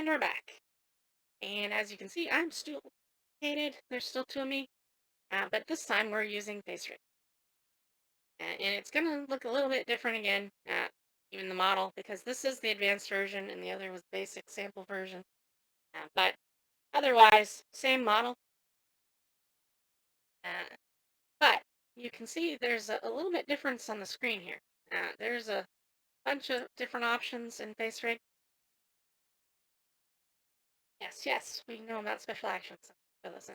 And we're back. And as you can see, I'm still located. There's still two of me, but this time we're using Facerig. And it's going to look a little bit different again, even the model, because this is the advanced version and the other was the basic sample version. But otherwise, same model. Uh, but you can see there's a little bit difference on the screen here. There's a bunch of different options in Facerig. Yes, yes, we know about special actions. For this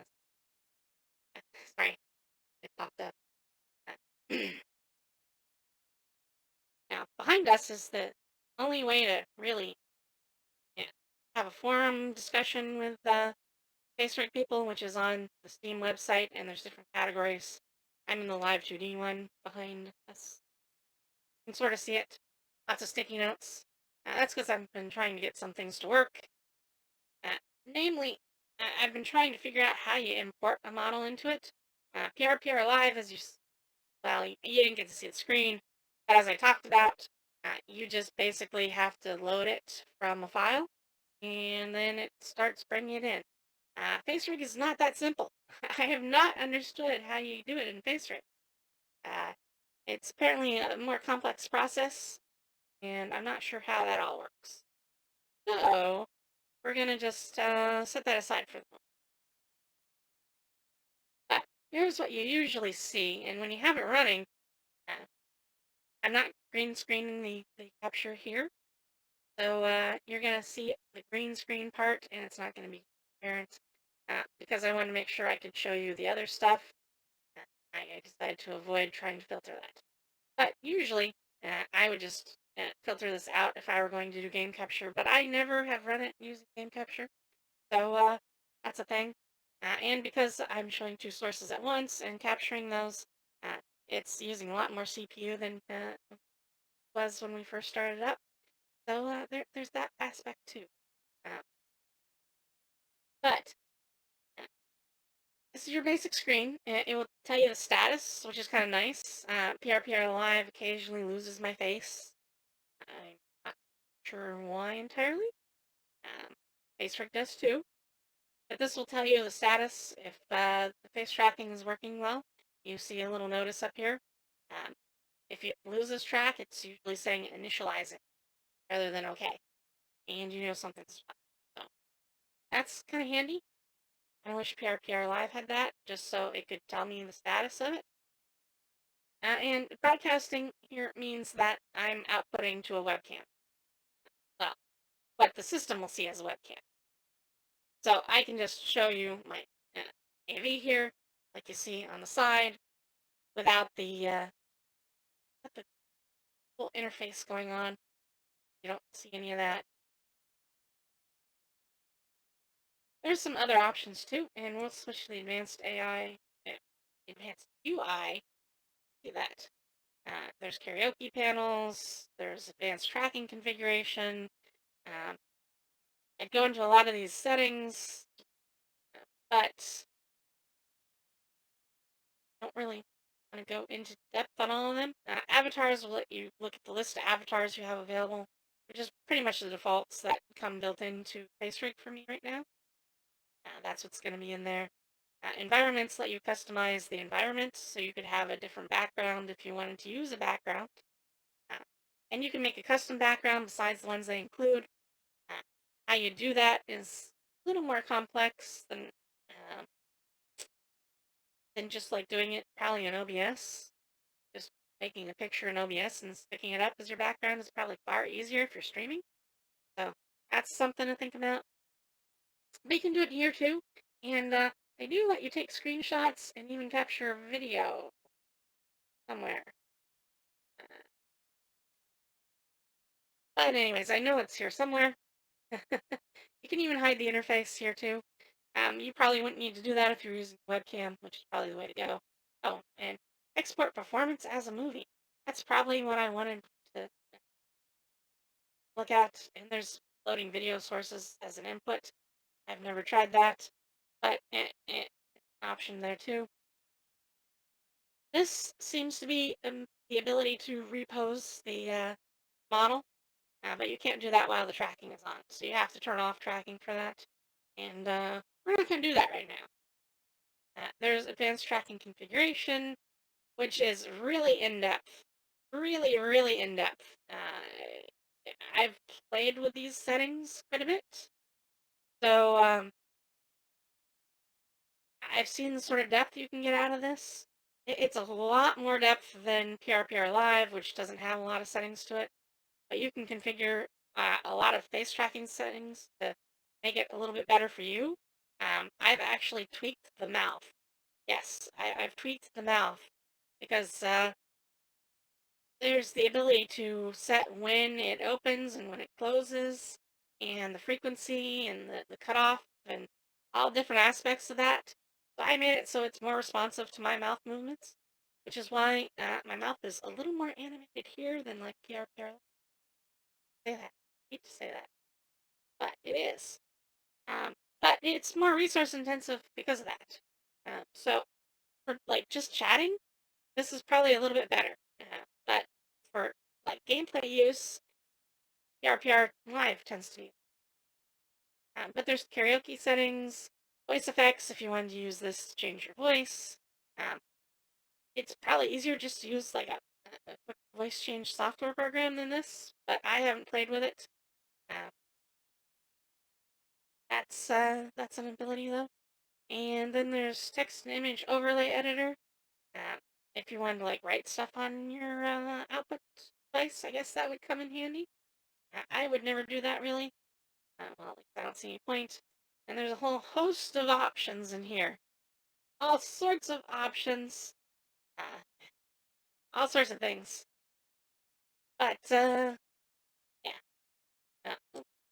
sorry, it popped up. Uh, Now, behind us is the only way to really yeah, have a forum discussion with Facebook people, which is on the Steam website, and there's different categories. I'm in the Live 2D one behind us. You can sort of see it. Lots of sticky notes. That's because I've been trying to get some things to work. Uh, Namely, I've been trying to figure out how you import a model into it. PRPR Live, as well, you didn't get to see the screen, but as I talked about, you just basically have to load it from a file, and then it starts bringing it in. Facerig is not that simple. I have not understood how you do it in Facerig. Uh, it's apparently a more complex process, and I'm not sure how that all works. So we're gonna just set that aside for the moment. But here's what you usually see, and when you have it running, uh, I'm not green screening the capture here. So you're going to see the green screen part, and it's not going to be transparent because I want to make sure I could show you the other stuff. Uh, I decided to avoid trying to filter that. But usually, I would just filter this out if I were going to do game capture, but I never have run it using game capture. So that's a thing. And because I'm showing two sources at once and capturing those, uh, it's using a lot more CPU than was when we first started up. So there's that aspect too. Uh, but this is your basic screen. It will tell you the status, which is kind of nice. PRPR Live occasionally loses my face. I'm not sure why entirely. Um, Facetrick does too. But this will tell you the status if the face tracking is working well. You see a little notice up here. Um, if it loses track, it's usually saying initializing rather than okay. And you know something's wrong. So that's kind of handy. I wish PRPR Live had that, just so it could tell me the status of it. And broadcasting here means that I'm outputting to a webcam. Well, what the system will see as a webcam. So I can just show you my AV here, like you see on the side, without the full interface going on. You don't see any of that. There's some other options too, and we'll switch to the advanced AI, advanced UI. See that. There's karaoke panels, there's advanced tracking configuration. Um, I'd go into a lot of these settings, but I don't really want to go into depth on all of them. Avatars will let you look at the list of avatars you have available, which is pretty much the defaults that come built into Facerig for me right now. That's what's going to be in there. Environments let you customize the environment, so you could have a different background if you wanted to use a background. Uh, and you can make a custom background besides the ones they include. Uh, how you do that is a little more complex um, than just like doing it probably in OBS. Just making a picture in OBS and sticking it up as your background is probably far easier if you're streaming. So that's something to think about. But you can do it here too. And they do let you take screenshots and even capture video somewhere. Uh, but anyways, I know it's here somewhere. You can even hide the interface here too. You probably wouldn't need to do that if you're using webcam, which is probably the way to go. Oh, and export performance as a movie. That's probably what I wanted to look at. And there's loading video sources as an input. I've never tried that, but option there too. This seems to be the ability to repose the model. but you can't do that while the tracking is on. So you have to turn off tracking for that. And we're not going to do that right now. There's advanced tracking configuration, which is really in depth. Really, really in depth. I've played with these settings quite a bit. So I've seen the sort of depth you can get out of this. It's a lot more depth than PRPR Live, which doesn't have a lot of settings to it. But you can configure a lot of face tracking settings to make it a little bit better for you. I've actually tweaked the mouth. Yes, I've tweaked the mouth because there's the ability to set when it opens and when it closes, and the frequency and the cutoff and all different aspects of that. So I made it so it's more responsive to my mouth movements, which is why my mouth is a little more animated here than like PRPR. Say that. I hate to say that, but it is. But it's more resource intensive because of that. So for like just chatting, this is probably a little bit better. But for like gameplay use, PRPR Live tends to be. But there's karaoke settings, voice effects if you wanted to use this to change your voice. Um, it's probably easier just to use like a quick voice change software program than this, but I haven't played with it. Uh, that's an ability though. And then there's text and image overlay editor. Uh, if you wanted to like write stuff on your output device, I guess that would come in handy. I would never do that really. Well, at least I don't see any point. And there's a whole host of options in here. All sorts of options. Uh, all sorts of things. But, yeah.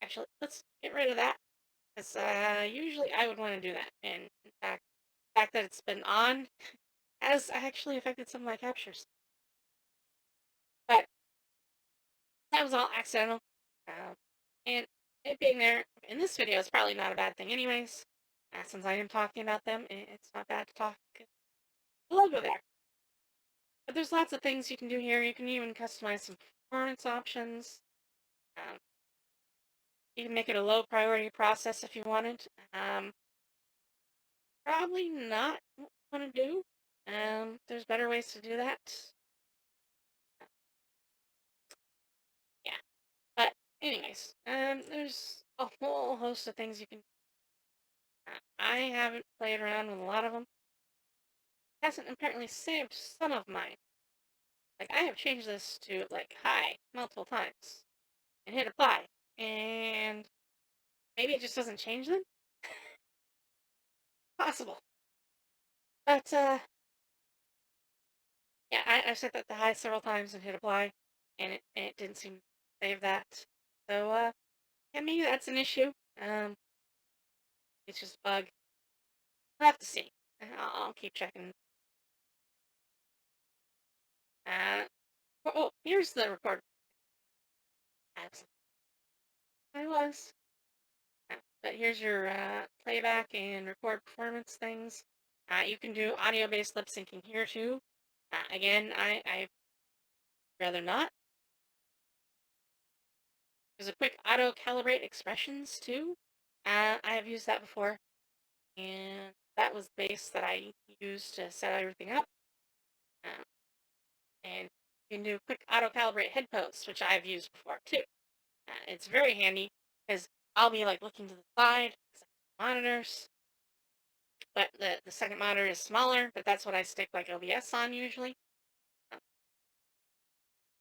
Actually, let's get rid of that. Because usually I would want to do that. And in fact, the fact that it's been on has actually affected some of my captures. But that was all accidental. And it being there in this video is probably not a bad thing anyways. Since I am talking about them, it's not bad to talk the logo there. But there's lots of things you can do here. You can even customize some performance options. Um, you can make it a low priority process if you wanted. Probably not want to do. There's better ways to do that. Yeah. But anyways, there's a whole host of things you can. I haven't played around with a lot of them. Hasn't apparently saved some of mine. Like I have changed this to like high multiple times and hit apply, and maybe it just doesn't change them. Possible, but yeah, I set that to high several times and hit apply, and it didn't seem to save that. So yeah, maybe that's an issue. It's just a bug. We'll have to see. I'll keep checking. Oh, here's the record. Absolutely, I was. But here's your playback and record performance things. You can do audio-based lip syncing here too. Again, I rather not. There's a quick auto calibrate expressions too. I have used that before, and that was the base that I used to set everything up. Uh, and you can do quick auto calibrate head pose, which I've used before too. It's very handy because I'll be like looking to the side, monitors, but the second monitor is smaller, but that's what I stick like OBS on usually.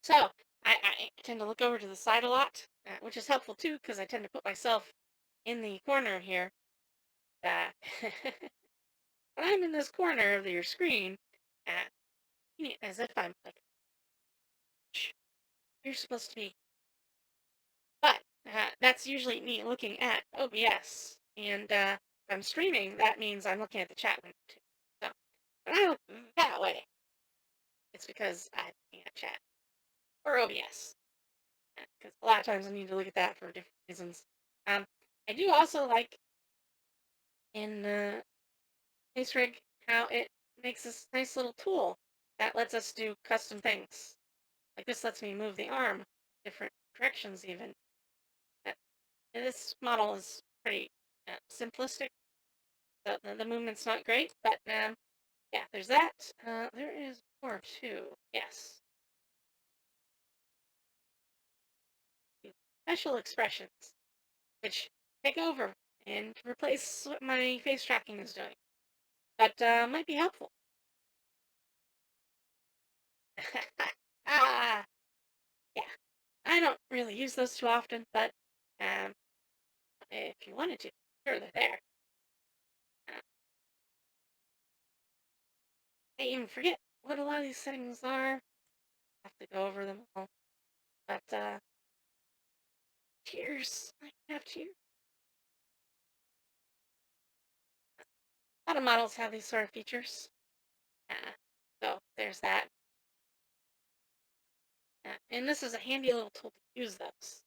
So I tend to look over to the side a lot, which is helpful too because I tend to put myself in the corner here. Uh, when I'm in this corner of your screen, uh, as if I'm like, shh, you're supposed to be. But that's usually me looking at OBS, and if I'm streaming, that means I'm looking at the chat window too. So when I look that way, it's because I'm looking at chat or OBS. Because a lot of times I need to look at that for different reasons. I do also like in Facerig how it makes this nice little tool that lets us do custom things. Like this lets me move the arm different corrections even. Uh, this model is pretty simplistic, so the movement's not great, but yeah, there's that. There is more too. Yes, special expressions, which take over and replace what my face tracking is doing, but might be helpful. ah, yeah, I don't really use those too often, but um, if you wanted to, sure, they're there. Uh, I even forget what a lot of these settings are. Have to go over them all. But tears, I have tears. A lot of models have these sort of features. Uh, so there's that. And this is a handy little tool to use those.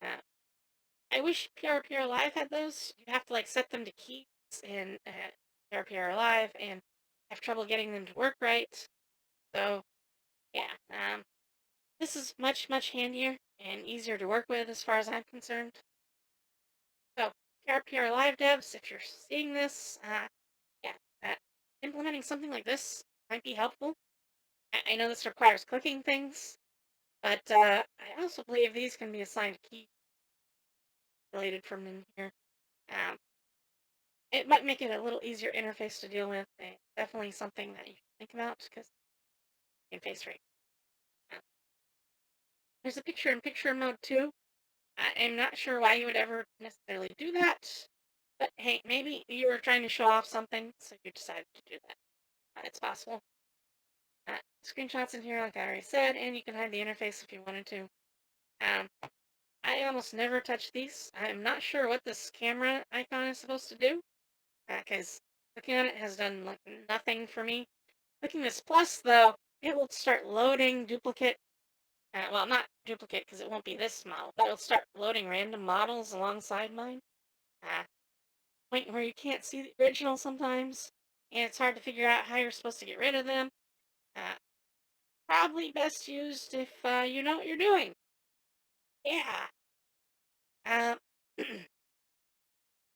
Uh, I wish PRPR Live had those. You have to like set them to keys in PRPR Live and have trouble getting them to work right. So yeah, this is much, much handier and easier to work with as far as I'm concerned. So PRPR Live devs, if you're seeing this, yeah, implementing something like this might be helpful. I know this requires clicking things, but I also believe these can be assigned keys related from in here. Um, it might make it a little easier interface to deal with, and definitely something that you should think about because in Facerig. Uh, there's a picture-in-picture mode too. I'm not sure why you would ever necessarily do that, but hey, maybe you were trying to show off something, so you decided to do that. It's possible. Screenshots in here, like I already said, and you can hide the interface if you wanted to. Um, I almost never touch these. I'm not sure what this camera icon is supposed to do, because looking at it has done like nothing for me. Clicking this plus, though, it will start loading duplicate. Well, not duplicate because it won't be this model, but it'll start loading random models alongside mine. Uh, point where you can't see the original sometimes, and it's hard to figure out how you're supposed to get rid of them. Uh, probably best used if you know what you're doing. Yeah. Um,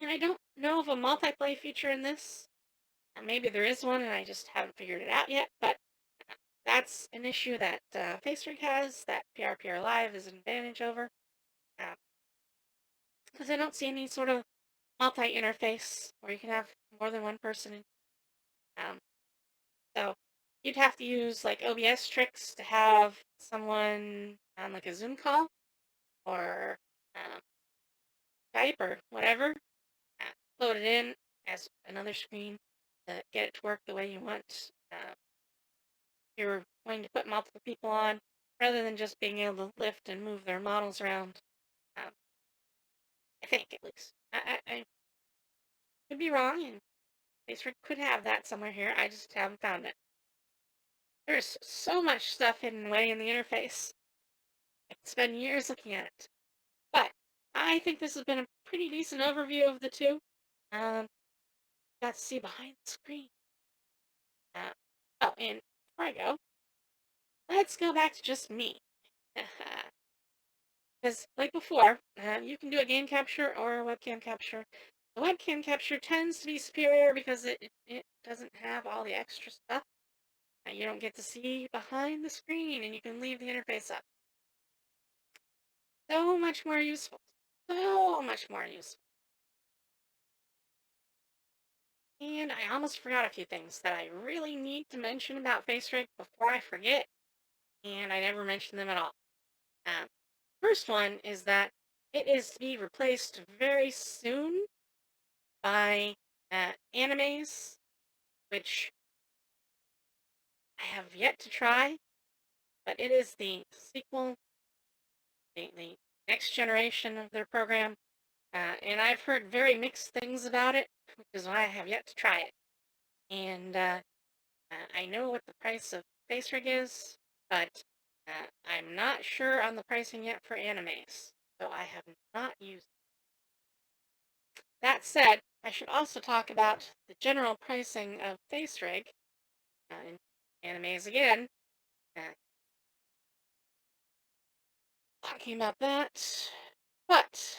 and I don't know of a multiplay feature in this. Maybe there is one and I just haven't figured it out yet, but that's an issue that Facerig has that PRPR Live is an advantage over. Because I don't see any sort of multi-interface where you can have more than one person in. Um, so you'd have to use like OBS tricks to have someone on like a Zoom call or um, Skype or whatever, load it in as another screen to get it to work the way you want. You're going to put multiple people on rather than just being able to lift and move their models around. Um, I think, at least. I could be wrong, and Facebook could have that somewhere here. I just haven't found it. There's so much stuff hidden away in the interface. I could spend years looking at it. But I think this has been a pretty decent overview of the two. Um, got to see behind the screen. Uh, oh, and before I go, let's go back to just me. Because, like before, you can do a game capture or a webcam capture. The webcam capture tends to be superior because it doesn't have all the extra stuff. You don't get to see behind the screen and you can leave the interface up. So much more useful. So much more useful. And I almost forgot a few things that I really need to mention about Facerig before I forget, and I never mentioned them at all. Um, first one is that it is to be replaced very soon by animes, which I have yet to try, but it is the sequel, the next generation of their program, and I've heard very mixed things about it, which is why I have yet to try it. And I know what the price of Facerig is, but I'm not sure on the pricing yet for animes, so I have not used it. That said, I should also talk about the general pricing of Facerig in animes again. Uh, talking about that. But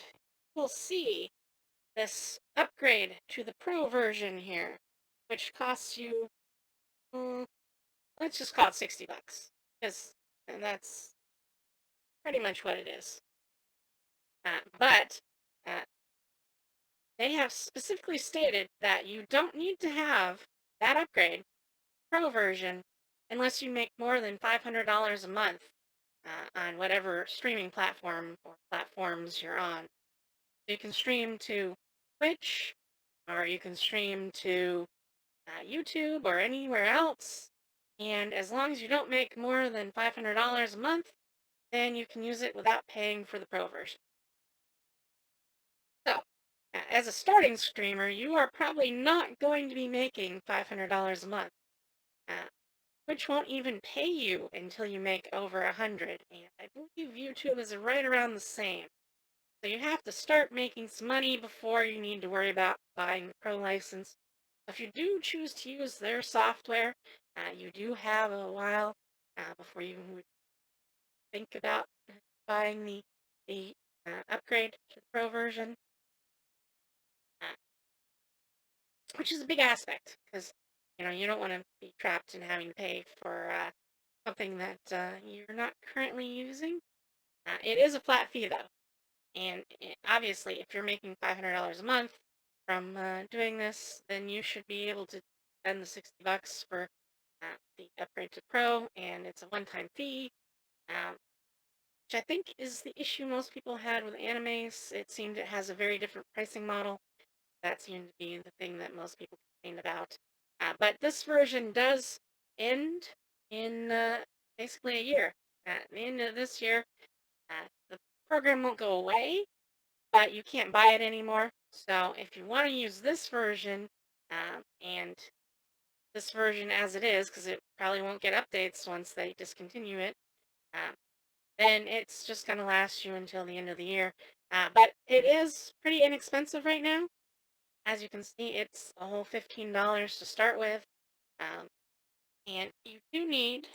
we'll see this upgrade to the Pro version here, which costs you, mm, let's just call it $60, because that's pretty much what it is. But uh, they have specifically stated that you don't need to have that upgrade, Pro version, unless you make more than $500 a month on whatever streaming platform or platforms you're on. You can stream to Twitch, or you can stream to YouTube or anywhere else. And as long as you don't make more than $500 a month, then you can use it without paying for the Pro version. So, as a starting streamer, you are probably not going to be making $500 a month, uh, which won't even pay you until you make over 100. And I believe YouTube is right around the same. So you have to start making some money before you need to worry about buying the Pro license. If you do choose to use their software, you do have a while before you would think about buying the upgrade to the Pro version, uh, which is a big aspect because you don't want to be trapped in having to pay for something that you're not currently using. It is a flat fee though. And obviously, if you're making $500 a month from doing this, then you should be able to spend the $60 for the upgrade to Pro, and it's a one-time fee, um, which I think is the issue most people had with animes. It seemed it has a very different pricing model. That seemed to be the thing that most people complained about. But this version does end in basically a year. At the end of this year, the program won't go away, but you can't buy it anymore. So if you want to use this version, and this version as it is, because it probably won't get updates once they discontinue it, um, then it's just going to last you until the end of the year. But it is pretty inexpensive right now. As you can see, it's a whole $15 to start with. Um, and you do need,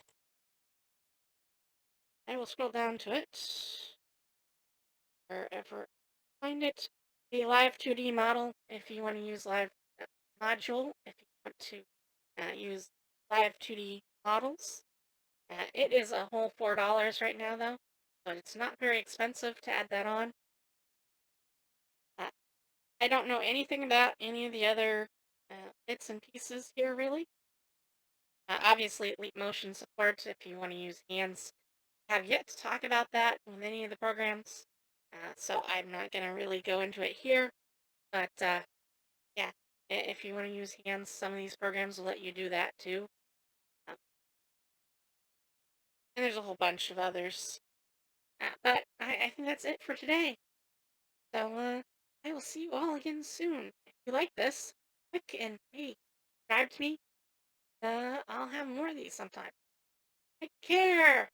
I will scroll down to it, wherever find it, the live 2D model if you want to use live module, if you want to use live 2D models. It is a whole $4 right now though, but it's not very expensive to add that on. Uh, I don't know anything about any of the other bits and pieces here really. Obviously, Leap Motion supports if you want to use hands. I have yet to talk about that with any of the programs, so I'm not going to really go into it here. But yeah, if you want to use hands, some of these programs will let you do that too. Um, and there's a whole bunch of others. But I think that's it for today. So I will see you all again soon. If you like this, click and hey, subscribe to me. I'll have more of these sometime. Take care.